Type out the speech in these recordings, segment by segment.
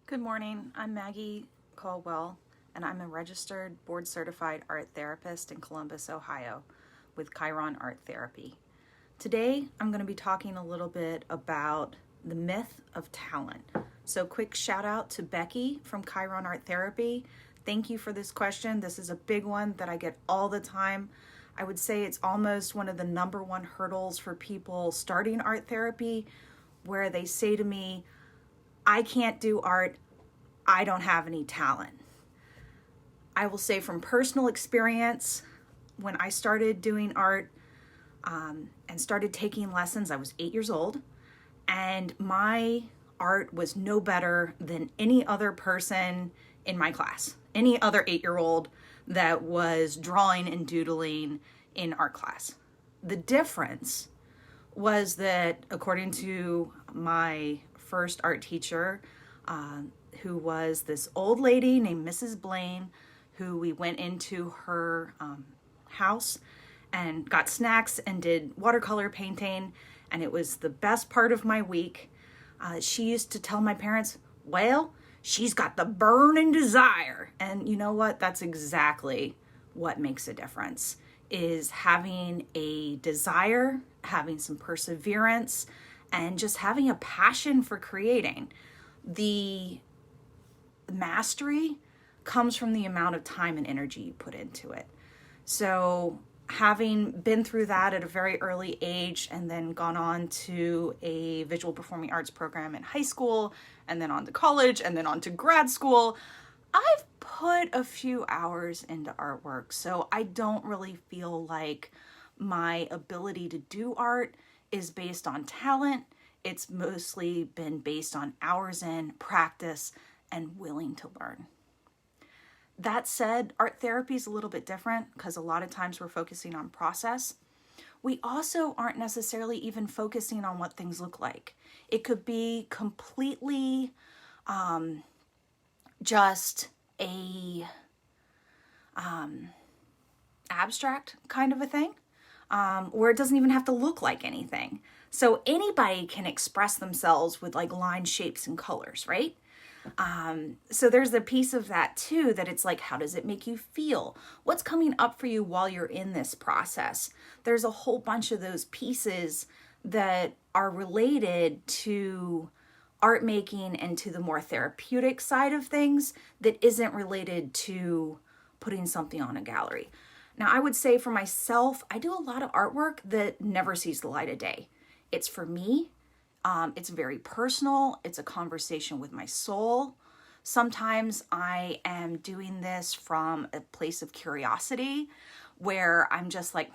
Good morning. I'm Maggie Caldwell, and I'm a registered board-certified art therapist in Columbus, Ohio, with Chiron Art Therapy. Today, I'm going to be talking a little bit about the myth of talent. So quick shout out to Becky from Chiron Art Therapy. Thank you for this question. This is a big one that I get all the time. I would say it's almost one of the number one hurdles for people starting art therapy, where they say to me, I can't do art. I don't have any talent. I will say from personal experience, when I started doing art and started taking lessons, I was 8 years old, and my art was no better than any other person in my class, any other 8-year-old that was drawing and doodling in art class. The difference was that, according to my first art teacher, who was this old lady named Mrs. Blaine, who we went into her house and got snacks and did watercolor painting, and it was the best part of my week. She used to tell my parents, well, she's got the burning desire. And you know what? That's exactly what makes a difference, is having a desire, having some perseverance, and just having a passion for creating. The mastery comes from the amount of time and energy you put into it. So having been through that at a very early age and then gone on to a visual performing arts program in high school and then on to college and then on to grad school, I've put a few hours into artwork. So I don't really feel like my ability to do art is based on talent. It's mostly been based on hours in practice and willing to learn. That said, art therapy is a little bit different because a lot of times we're focusing on process. We also aren't necessarily even focusing on what things look like. It could be completely just a abstract kind of a thing, where it doesn't even have to look like anything. So anybody can express themselves with like line, shapes, and colors, right? So there's a piece of that too, that it's like, how does it make you feel? What's coming up for you while you're in this process? There's a whole bunch of those pieces that are related to art making and to the more therapeutic side of things that isn't related to putting something on a gallery. Now, I would say for myself, I do a lot of artwork that never sees the light of day. It's for me. It's very personal. It's a conversation with my soul. Sometimes I am doing this from a place of curiosity where I'm just like,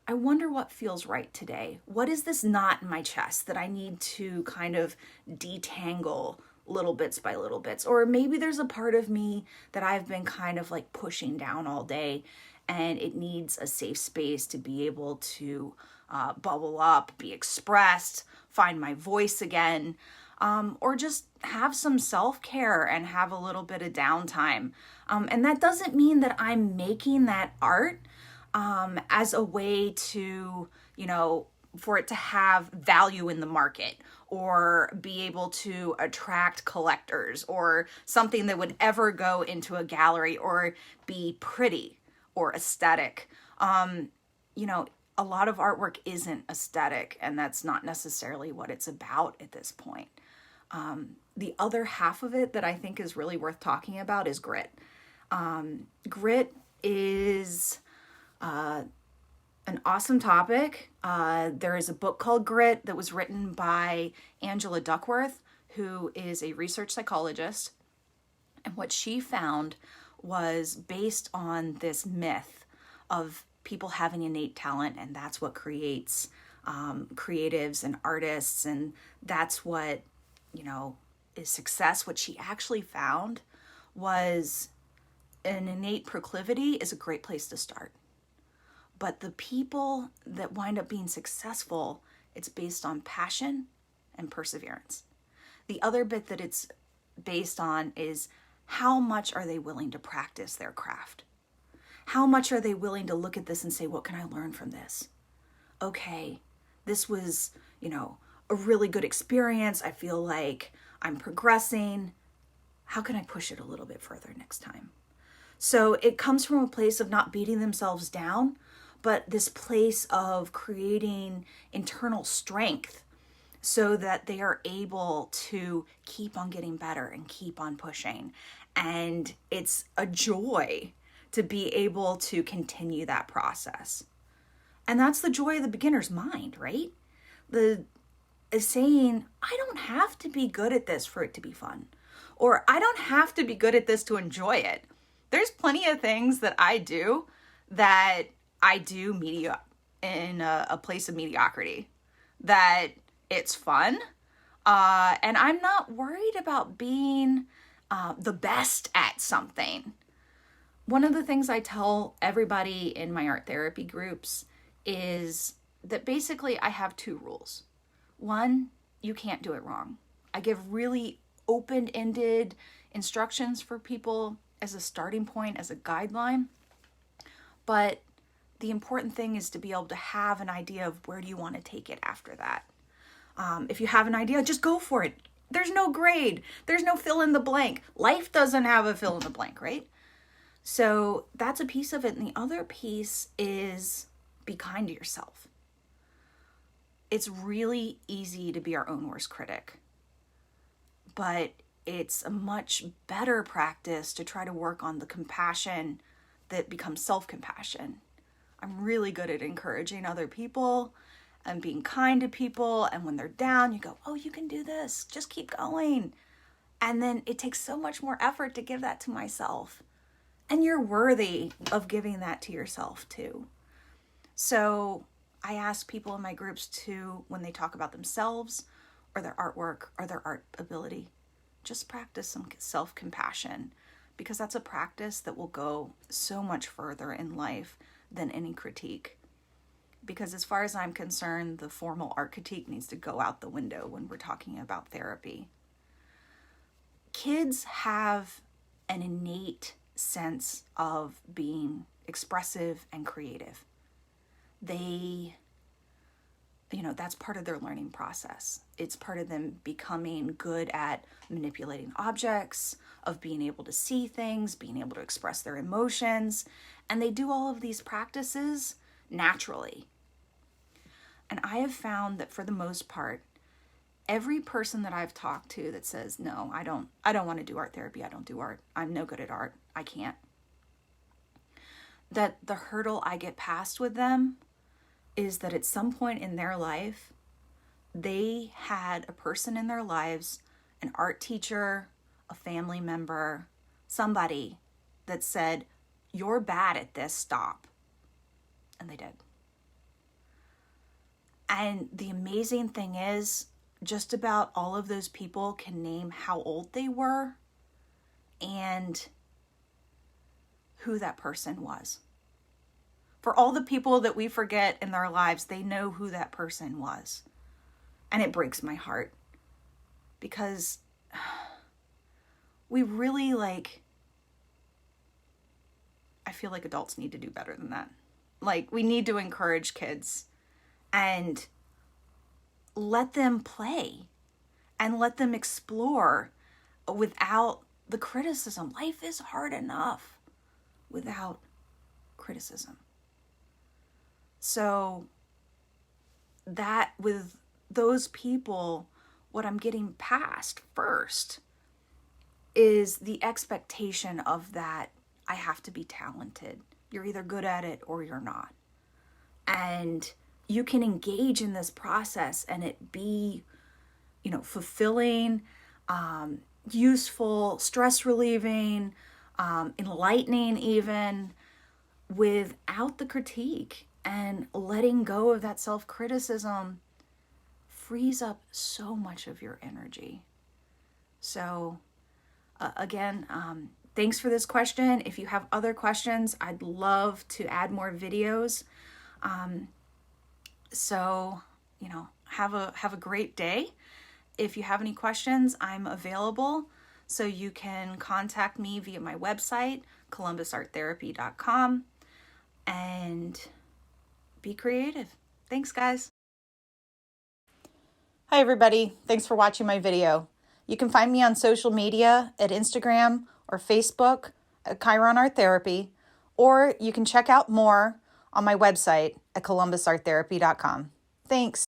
I wonder what feels right today. What is this knot in my chest that I need to kind of detangle little bits by little bits? Or maybe there's a part of me that I've been kind of like pushing down all day, and it needs a safe space to be able to bubble up, be expressed, find my voice again, or just have some self-care and have a little bit of downtime. And that doesn't mean that I'm making that art as a way to, for it to have value in the market or be able to attract collectors or something that would ever go into a gallery or be pretty or aesthetic. A lot of artwork isn't aesthetic, and that's not necessarily what it's about at this point. The other half of it that I think is really worth talking about is grit. Grit is an awesome topic. There is a book called Grit that was written by Angela Duckworth, who is a research psychologist. And what she found was based on this myth of people having innate talent, and that's what creates creatives and artists, and that's what, is success. What she actually found was an innate proclivity is a great place to start. But the people that wind up being successful, it's based on passion and perseverance. The other bit that it's based on is how much are they willing to practice their craft? How much are they willing to look at this and say, what can I learn from this? Okay, this was, a really good experience. I feel like I'm progressing. how can I push it a little bit further next time? So it comes from a place of not beating themselves down, but this place of creating internal strength so that they are able to keep on getting better and keep on pushing. And it's a joy to be able to continue that process. And that's the joy of the beginner's mind, right? The is saying, I don't have to be good at this for it to be fun. Or I don't have to be good at this to enjoy it. There's plenty of things that I do in a place of mediocrity, that it's fun. And I'm not worried about being the best at something. One of the things I tell everybody in my art therapy groups is that basically I have 2 rules. One, you can't do it wrong. I give really open-ended instructions for people as a starting point, as a guideline. But the important thing is to be able to have an idea of where do you want to take it after that. If you have an idea, just go for it. There's no grade. There's no fill in the blank. Life doesn't have a fill in the blank, right? So that's a piece of it. And the other piece is be kind to yourself. It's really easy to be our own worst critic, but it's a much better practice to try to work on the compassion that becomes self-compassion. I'm really good at encouraging other people and being kind to people. And when they're down, you go, oh, you can do this. Just keep going. And then it takes so much more effort to give that to myself. And you're worthy of giving that to yourself too. So I ask people in my groups to, when they talk about themselves or their artwork or their art ability, just practice some self-compassion, because that's a practice that will go so much further in life than any critique. Because as far as I'm concerned, the formal art critique needs to go out the window when we're talking about therapy. Kids have an innate sense of being expressive and creative. That's part of their learning process. It's part of them becoming good at manipulating objects, of being able to see things, being able to express their emotions. And they do all of these practices naturally. And I have found that for the most part, every person that I've talked to that says, no, I don't want to do art therapy. I don't do art. I'm no good at art. I can't. That the hurdle I get past with them is that at some point in their life, they had a person in their lives, an art teacher, a family member, somebody that said, you're bad at this, stop. And they did. And the amazing thing is, just about all of those people can name how old they were and who that person was. For all the people that we forget in their lives, they know who that person was. And it breaks my heart, because we really I feel like adults need to do better than that. We need to encourage kids and let them play and let them explore without the criticism. Life is hard enough without criticism. So that with those people, what I'm getting past first is the expectation of that I have to be talented. You're either good at it or you're not. And you can engage in this process and it be, fulfilling, useful, stress relieving, enlightening even, without the critique. And letting go of that self-criticism frees up so much of your energy. So again, thanks for this question. If you have other questions, I'd love to add more videos. So have a great day. If you have any questions, I'm available. So you can contact me via my website, columbusarttherapy.com, and be creative. Thanks, guys. Hi, everybody. Thanks for watching my video. You can find me on social media at Instagram or Facebook at Chiron Art Therapy, or you can check out more on my website at columbusarttherapy.com. Thanks.